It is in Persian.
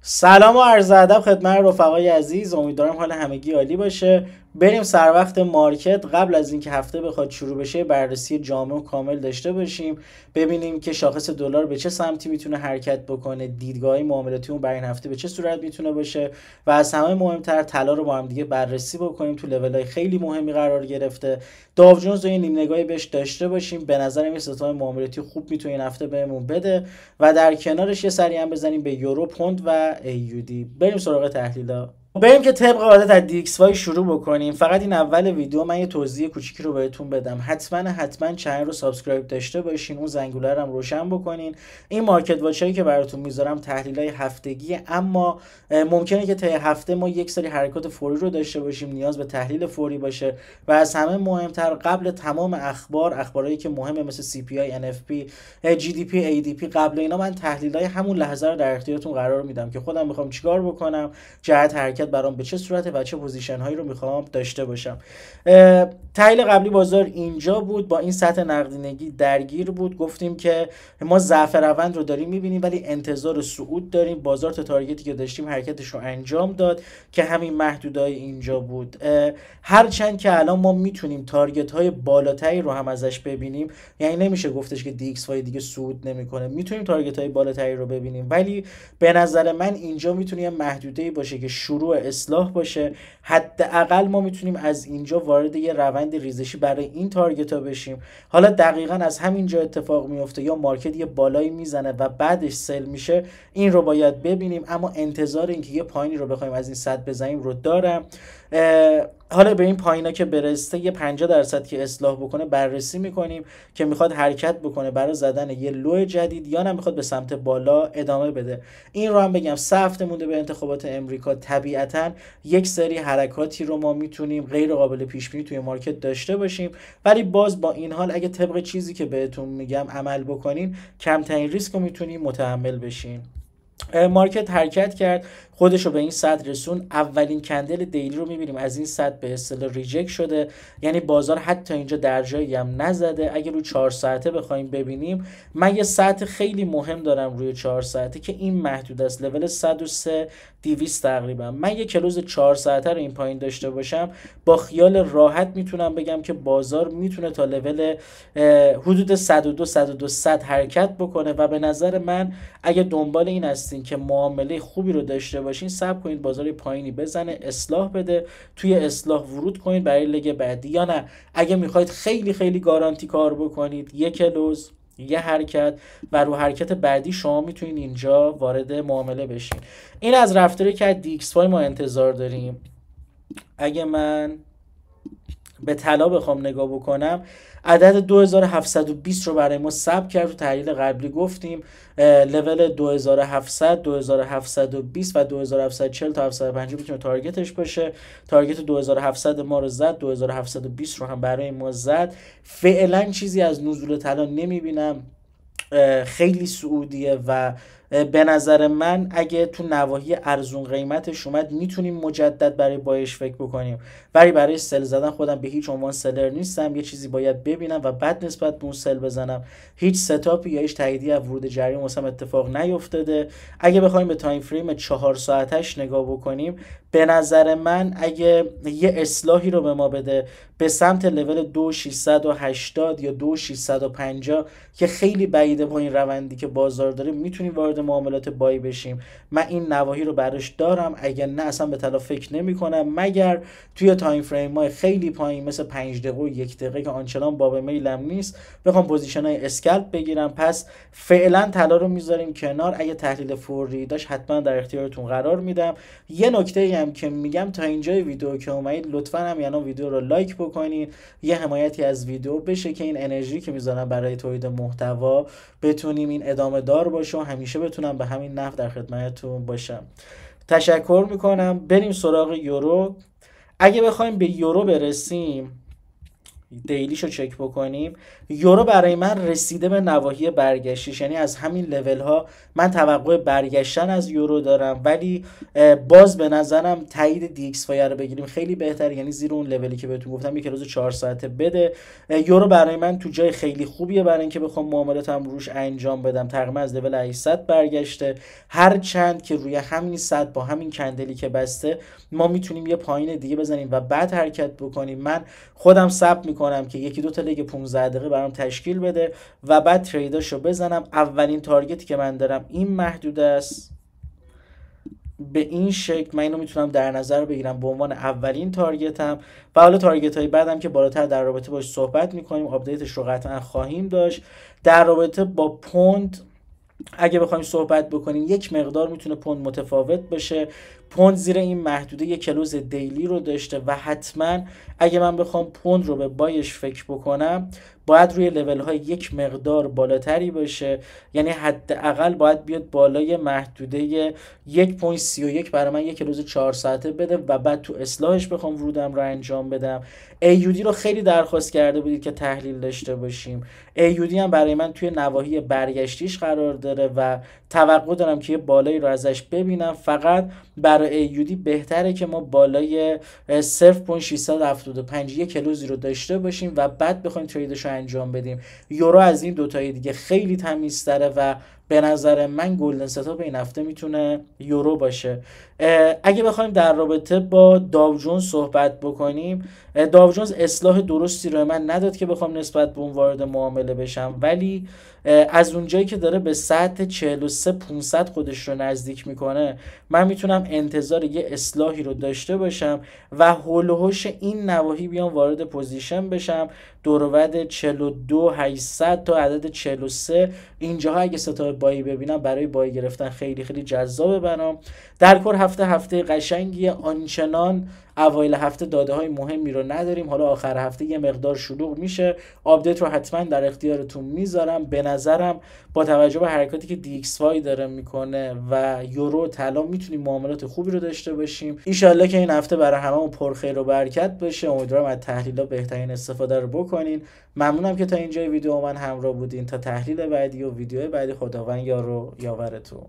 سلام و عرض ادب خدمت رفقای عزیز، امیدوارم حال همگی عالی باشه. بریم سر وقت مارکت. قبل از اینکه هفته بخواد شروع بشه بررسی جامع و کامل داشته باشیم، ببینیم که شاخص دلار به چه سمتی میتونه حرکت بکنه، دیدگاه معاملاتی اون برای این هفته به چه صورت میتونه باشه و از همه مهمتر طلا رو با هم دیگه بررسی بکنیم. تو لول‌های خیلی مهمی قرار گرفته. داو جونز رو یه نیم نگاهی بهش داشته باشیم. به نظرم این ستاره معاملاتی خوب میتونه این هفته بهمون بده و در کنارش یه سری هم بزنیم به یورو، پوند و ایودی. بریم سراغ تحلیلا. بریم که طبق عادت از دی ایکس وای شروع بکنیم. فقط این اول ویدیو من یه توضیح کوچیکی رو بهتون بدم. حتما چنل رو سابسکرایب داشته باشین، اون زنگوله رو هم روشن بکنین. این مارکت واچایی که براتون میذارم تحلیلای هفتگی، اما ممکنه که طی هفته ما یک سری حرکات فوری رو داشته باشیم، نیاز به تحلیل فوری باشه و از همه مهمتر قبل تمام اخبارایی که مهمه مثل سی پی آی، ان اف پی، جی دی پی، ای دی پی، قبل اینا من تحلیلای همون لحظه رو در اختیارتون قرار میدم که خودم میخوام چیکار بکنم، جهت حرکت برام به چه صورته و چه پوزیشن هایی رو میخوام داشته باشم. تحلیل قبلی بازار اینجا بود، با این سطح نقدینگی درگیر بود. گفتیم که ما ضعف روند رو داریم میبینیم ولی انتظار صعود داریم. بازار تا تارگتی که داشتیم حرکتش رو انجام داد که همین محدودای اینجا بود. هرچند که الان ما میتونیم تارگت های بالاتری رو هم ازش ببینیم، یعنی نمیشه گفتش که دی ایکس وای دیگه صعود نمیکنه، میتونیم تارگت های بالاتری رو ببینیم، ولی به نظر من اینجا میتونه یه محدوده باشه که شروع اصلاح باشه. حداقل ما میتونیم از اینجا وارد یه روند ریزشی برای این تارگت ها بشیم. حالا دقیقاً از همینجا اتفاق میفته یا مارکت یه بالایی میزنه و بعدش سل میشه، این رو باید ببینیم. اما انتظار اینکه یه پایینی رو بخوایم از این سطح بزنیم رو دارم. حالا به این پایینا که برسته یه 50% که اصلاح بکنه بررسی میکنیم که میخواد حرکت بکنه برای زدن یه لو جدید یا نه میخواد به سمت بالا ادامه بده. این رو هم بگم 3 هفته مونده به انتخابات امریکا، طبیعتا یک سری حرکاتی رو ما میتونیم غیر قابل پیش بینی توی مارکت داشته باشیم، ولی باز با این حال اگه طبق چیزی که بهتون میگم عمل بکنین کمترین ریسک رو میتونیم متحمل بشین. مارکت حرکت کرد، خودش رو به این سطح رسون. اولین کندل دیلی رو میبینیم از این سطح به اصطلاح ریجکت شده، یعنی بازار حتی اینجا در جایی هم نزده. اگه رو 4 ساعته بخوایم ببینیم، من یه سطح خیلی مهم دارم روی 4 ساعته که این محدود است، لول 103 200 تقریبا. من یه کلوز 4 ساعته رو این پایین داشته باشم، با خیال راحت میتونم بگم که بازار میتونه تا لول حدود 102 100 حرکت بکنه و به نظر من اگه دنبال این هستین که معامله خوبی رو داشته باشین، صبر کنید بازار پایینی بزنه، اصلاح بده، توی اصلاح ورود کنید برای لگ بعدی. یا نه اگه میخواید خیلی خیلی گارانتی کار بکنید، یک کلوز، یه حرکت و رو حرکت بعدی شما میتونید اینجا وارد معامله بشین. این از رفتاری که از دی ایکس وای ما انتظار داریم. اگه من به طلا بخوام نگاه بکنم، عدد 2720 رو برای ما ثبت کرد. تو تحلیل قبلی گفتیم لول 2700، 2720 و 2740 تا 750 میتونه تارگتش باشه. تارگت 2700 ما رو زد، 2720 رو هم برای ما زد. فعلا چیزی از نزول طلا نمیبینم، خیلی سعودیه و به نظر من اگه تو نواحی ارزون قیمتش اومد میتونیم مجدد برای بایش فکر بکنیم، ولی برای سل زدن خودم به هیچ عنوان سلر نیستم. یه چیزی باید ببینم و بعد نسبت به اون سل بزنم. هیچ ستاپی یا هیچ تاییدی از ورود جریان واسم اتفاق نیفتاده. اگه بخوایم به تایم فریم 4 ساعتش نگاه بکنیم، به نظر من اگه یه اصلاحی رو به ما بده به سمت لول 2680 یا 2650 که خیلی بعیده با این روندی که بازار داره، میتونیم وارد معاملات بای بشیم. من این نواحی رو براش دارم. اگه نه اصلا به طلا فکر نمی کنم، مگر توی تایم فریم های خیلی پایین مثل 5 دقیقه و 1 دقیقه که آنچنان باب میلم نیست بخوام پوزیشن های اسکلپ بگیرم. پس فعلا طلا رو میذاریم کنار. اگه تحلیل فوری داشت حتما در اختیارتون قرار میدم. یه نکته هم که میگم، تا اینجای ویدیو که اومدید لطفا هم یعنی ویدیو رو لایک بکنید، یه حمایتی از ویدیو بشه که این انرژی که میذارم برای تولید محتوا بتونیم این ادامه دار باشه و همیشه بتونم به همین نحو در خدمتتون باشم. تشکر میکنم. بریم سراغ یورو. اگه بخوایم به یورو برسیم، دیلیشو چک بکنیم، یورو برای من رسیده به نواحی برگشتش، یعنی از همین لول ها من توقع برگشتن از یورو دارم، ولی باز به نظرم تایید دی ایکس فای رو بگیریم خیلی بهتره، یعنی زیر اون لولی که بهتون گفتم یک روز 4 ساعته بده. یورو برای من تو جای خیلی خوبیه برای اینکه بخوام معاملاتم روش انجام بدم. تقریبا از لول 800 برگشته، هر چند که روی همین صد با همین کندلی که بسته ما میتونیم یه پایین دیگه بزنیم و بعد حرکت بکنیم. من خودم ثبت میکنم که یکی دو تا لیگ 15 دقیقه برام تشکیل بده و بعد تریداشو بزنم. اولین تارگتی که من دارم این محدوده است، به این شکل من اینو میتونم در نظر بگیرم به عنوان اولین تارگتم و حالا تارگت های بعدم که بالاتر در رابطه باش صحبت میکنیم، آپدیتش رو قطعا خواهیم داشت. در رابطه با پوند اگه بخوایم صحبت بکنیم یک مقدار میتونه پوند متفاوت بشه. پوند زیر این محدوده یک کلوز دیلی رو داشته و حتما اگه من بخوام پوند رو به بایش فکر بکنم باید روی لول های یک مقدار بالاتری باشه، یعنی حداقل باید بیاد بالای محدوده 1.31 برای من یک کلوز 4 ساعته بده و بعد تو اصلاحش بخوام ورودم رو انجام بدم. AUD رو خیلی درخواست کرده بودید که تحلیل داشته باشیم. AUD هم برای من توی نواحی برگشتیش قرار داره و توقع دارم که یه بالایی رو ازش ببینم. فقط برای AUD بهتره که ما بالای 0.675 یک کلوزی رو داشته باشیم و بعد بخوایم تریدش رو انجام بدیم. یورو از این دوتای دیگه خیلی تمیزتره و به نظر من گلدن ستاپ این هفته میتونه یورو باشه. اگه بخوایم در رابطه با داو جونز صحبت بکنیم، داو جونز اصلاح درستی رو من نداد که بخوام نسبت به اون وارد معامله بشم، ولی از اونجایی که داره به سطح 43500 خودش رو نزدیک میکنه من میتونم انتظار یه اصلاحی رو داشته باشم و هول و هوش این نواحی بیام وارد پوزیشن بشم. دور و بعد 42800 تا عدد 43 اینجاها اگه ستاره بایی ببینم برای بایی گرفتن خیلی خیلی جذابه برام. در کل هفته قشنگیه، آنچنان اوایل هفته داده های مهمی رو نداریم، حالا آخر هفته یه مقدار شلوغ میشه. آپدیت رو حتما در اختیارتون میذارم. به نظرم با توجه به حرکاتی که DXY داره میکنه و یورو طلا میتونیم معاملات خوبی رو داشته باشیم. ان که این هفته برای هممون پرخیر و برکت باشه. امیدوارم از تحلیل‌ها بهترین استفاده رو بکنین. ممنونم که تا اینجای ویدیو من همراه بودین. تا تحلیل بعدی و ویدیو بعدی خداوند یار و یاورتون.